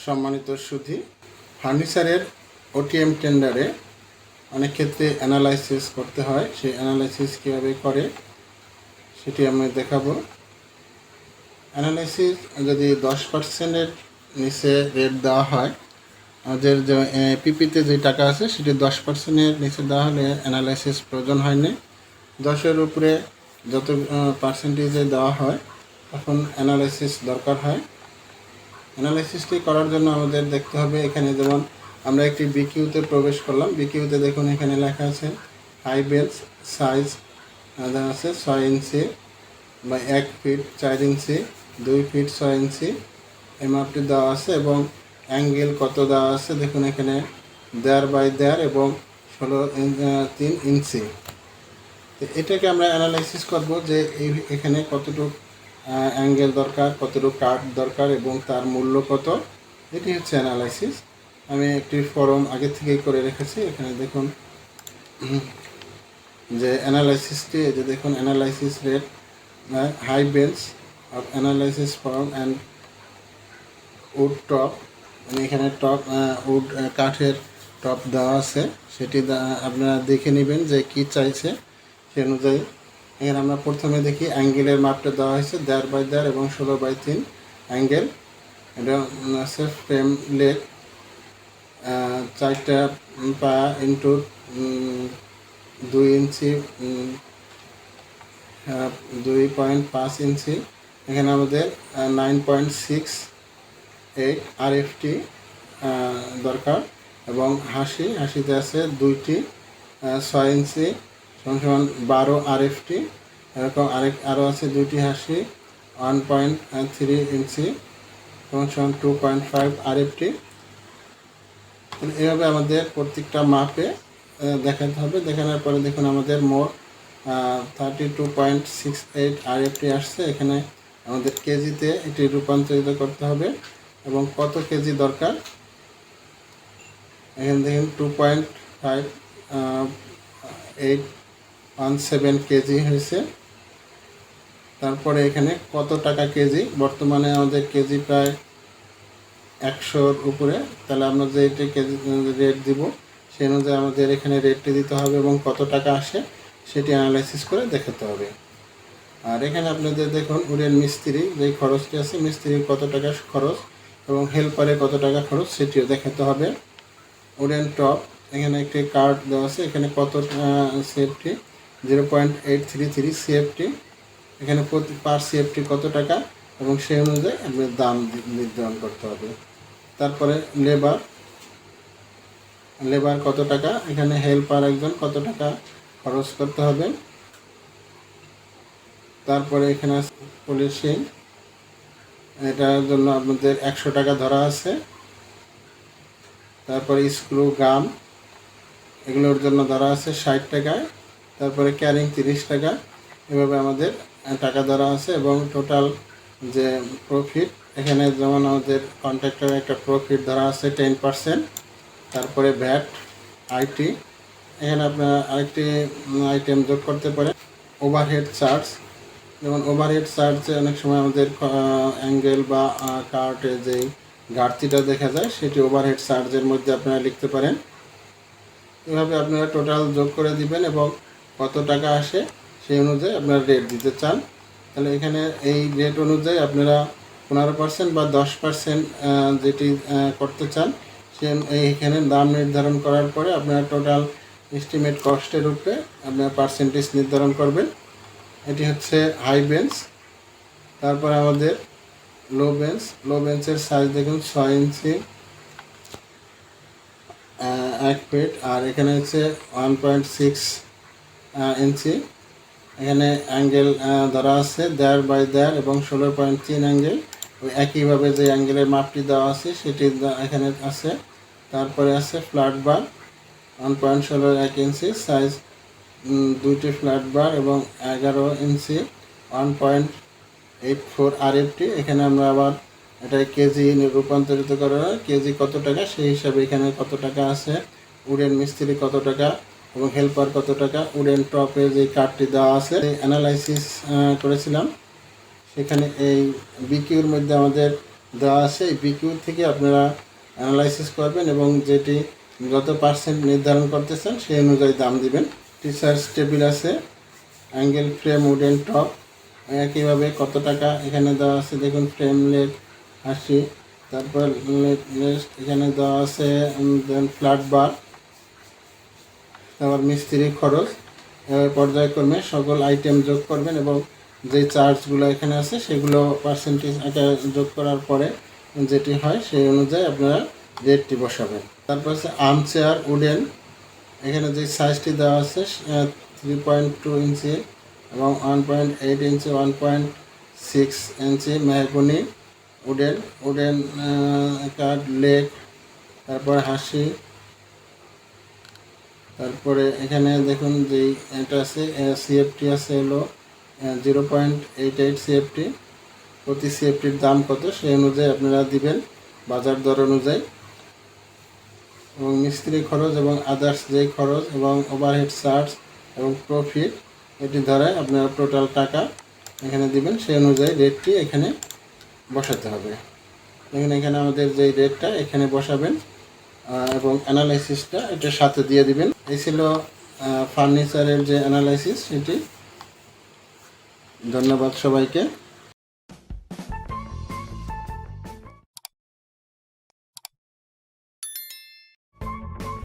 সম্মানিত সুধী, ফার্নিচারের ওটিএম টেন্ডারে অনেক ক্ষেত্রে অ্যানালাইসিস করতে হয়। সেই অ্যানালাইসিস কীভাবে করে সেটি আমি দেখাবো। অ্যানালাইসিস যদি 10%-এর নিচে রেট দেওয়া হয়, আমাদের যে পিপিতে যে টাকা আছে সেটি 10%-এর নিচে দেওয়া হলে অ্যানালাইসিস প্রয়োজন হয়নি। 10-এর উপরে যত পার্সেন্টেজে দেওয়া হয় তখন অ্যানালাইসিস দরকার হয়। অ্যানালাইসিসটি করার জন্য আমাদের দেখতে হবে, এখানে যেমন আমরা একটি বিকিউতে প্রবেশ করলাম। বিকিউতে দেখুন এখানে লেখা আছে হাই বেলস সাইজ আছে 6 ইঞ্চি বা 1 ফিট 4 ইঞ্চি, 2 ফিট 6 ইঞ্চি এই মাপটি দেওয়া আছে এবং অ্যাঙ্গেল কত দেওয়া আছে দেখুন এখানে 1.5 বাই 1.5 এবং 3 ইঞ্চি। তো এটাকে আমরা অ্যানালাইসিস করব যে এখানে কতটুকু অ্যাঙ্গেল দরকার, কতটুকু কাট দরকার এবং তার মূল্য কত। এটি হচ্ছে অ্যানালাইসিস। আমি একটি ফর্ম আগে থেকেই করে রেখেছি। এখানে দেখুন যে অ্যানালাইসিসটি, এই যে দেখুন analysis rate high levels of analysis form and would top, মানে এখানে টপ উড কাঠের টপ দেওয়া আছে, সেটি আপনারা দেখে নেবেন যে কি চাইছে সে অনুযায়ী। এখানে আমরা প্রথমে দেখি অ্যাঙ্গেলের মাপটা দেওয়া হয়েছে 1.5 বাই 1.5 এবং 16 বাই 3 অ্যাঙ্গেল। এটা আছে ফ্রেম লেগ 4টা পা ইন্টু 2 ইঞ্চি 2.5 ইঞ্চি। এখানে আমাদের 9.68 আরএফটি দরকার এবং হাসিতে আছে 2টি 6 ইঞ্চি সমান 12 আরএফটি। এরকম আরও আছে 2টি হাসি 1.3 ইঞ্চি সমান 2.5 আরএফটি। এভাবে আমাদের প্রত্যেকটা মাপে দেখাতে হবে। দেখানোর পরে দেখুন আমাদের মোট 32.68 আরএফটি আসছে। এখানে আমাদের কেজিতে এটি রূপান্তরিত করতে হবে এবং কত কেজি দরকার এখানে দেখুন 2.5817 কেজি হয়েছে। তারপরে এখানে কত টাকা কেজি, বর্তমানে আমাদের কেজি প্রায় 100-র উপরে, তাহলে আমরা যে এটি কেজি রেট দিব সেই অনুযায়ী আমাদের এখানে রেটটি দিতে হবে এবং কত টাকা আসে সেটি অ্যানালাইসিস করে দেখাতে হবে। আর এখানে আপনাদের দেখুন উডেন মিস্ত্রি যেই খরচটি আছে, মিস্ত্রির কত টাকা খরচ এবং হেল্পারে কত টাকা খরচ সেটিও দেখাতে হবে। উডেন টপ এখানে একটি কার্ড দেওয়া আছে, এখানে কত সিএফটি 0.833 সিএফটি, এখানে পার সিএফটি কত টাকা এবং সেই অনুযায়ী আপনার দাম নির্ধারণ করতে হবে। তারপরে লেবার কত টাকা, এখানে হেল্পার একজন কত টাকা খরচ করতে হবে। তারপরে এখানে পলিশিং, এটার জন্য আপনাদের 100 টাকা ধরা আছে। তারপরে স্ক্রু গাম এগুলোর জন্য ধরা আছে 60 টাকায়। তারপরে ক্যারিং 30 টাকা। এভাবে আমাদের টাকা ধরা আছে এবং টোটাল যে প্রফিট, এখানে যেমন আমাদের কন্ট্রাক্টরের একটা প্রফিট ধরা আছে 10%। তারপরে ভ্যাট আইটি, এখানে আপনারা আরেকটি আইটেম যোগ করতে পারেন ওভারহেড চার্জ। যেমন ওভারহেড চার্জে অনেক সময় আমাদের অ্যাঙ্গেল বা কার্টে যেই ঘাটতিটা দেখা যায় সেটি ওভারহেড চার্জের মধ্যে আপনারা লিখতে পারেন। এভাবে আপনারা টোটাল যোগ করে দিবেন এবং কত টাকা আসে সেই অনুযায়ী আপনারা রেট দিতে চান। তাহলে এখানে এই রেট অনুযায়ী আপনারা 15% বা 10% যেটি করতে চান সে এইখানে দাম নির্ধারণ করার পরে আপনারা টোটাল এস্টিমেট কস্টের উপরে আপনারা পার্সেন্টেজ নির্ধারণ করবেন। এটি হচ্ছে হাই বেঞ্চ। তারপরে আমাদের লো বেঞ্চের সাইজ দেখুন 6 ইঞ্চি 1 ফিট, আর এখানে হচ্ছে 1.6 ইঞ্চি। এখানে অ্যাঙ্গেল ধরা আছে 1.5 বাই 1.5 এবং 16.3 অ্যাঙ্গেল। ওই একইভাবে যে অ্যাঙ্গেলের মাপটি দেওয়া আছে সেটি এখানে আছে। তারপরে আছে ফ্ল্যাট বার 1.16 ইঞ্চি সাইজ, 2টি ফ্ল্যাট বার এবং 11 ইঞ্চি 1.84 আরএফটি। এখানে আমরা আবার এটা কেজি রূপান্তরিত করা হয়, কেজি কত টাকা সেই হিসাবে এখানে কত টাকা আছে, উডেন মিস্ত্রি কত টাকা এবং হেল্পার কত টাকা। উডেন টপে যে কার্ডটি দেওয়া আছে অ্যানালাইসিস করেছিলাম, সেখানে এই বিকিউর মধ্যে আমাদের দেওয়া আছে। এই পিকিউ থেকে আপনারা অ্যানালাইসিস করবেন এবং যেটি যত পার্সেন্ট নির্ধারণ করতে চান সেই অনুযায়ী দাম দিবেন। টিচার্স টেবিল আছে, অ্যাঙ্গেল ফ্রেম উডেন টপ একইভাবে কত টাকা এখানে দেওয়া আছে দেখুন। ফ্রেম লেট 80, তারপর এখানে দেওয়া আছে দেন ফ্ল্যাট বার, তারপর মিস্ত্রি খরচ। পর্যায়ক্রমে সকল আইটেম যোগ করবেন এবং যে চার্জগুলো এখানে আছে সেগুলো পার্সেন্টেজ আকারে যোগ করার পরে যেটি হয় সেই অনুযায়ী আপনারা রেটটি বসাবেন। তারপর আছে আর্ম চেয়ার উডেন, এখানে যে সাইজটি দেওয়া আছে 3.2 ইঞ্চি এবং 1.8 ইঞ্চি 1.6 ইঞ্চি মেহগনি উডেন কাঠ লেগ, তারপর হাসি। তারপরে এখানে দেখুন যেই এটা আছে সিএফটি আছে হলো 0.88 সিএফটি। প্রতি সিএফটির দাম কত সেই অনুযায়ী আপনারা দিবেন বাজার দর অনুযায়ী। এবং মিস্ত্রি খরচ এবং আদার্স যেই খরচ এবং ওভারহেড চার্জ এবং প্রফিট এটি ধরে আপনারা টোটাল টাকা এখানে দিবেন, সেই অনুযায়ী রেটটি এখানে বসাতে হবে। দেখুন এখানে আমাদের যেই রেটটা এখানে বসাবেন এবং অ্যানালাইসিসটা এটার সাথে দিয়ে দিবেন। এই ছিল ফার্নিচারের যে অ্যানালাইসিস সেটি। ধন্যবাদ সবাইকে।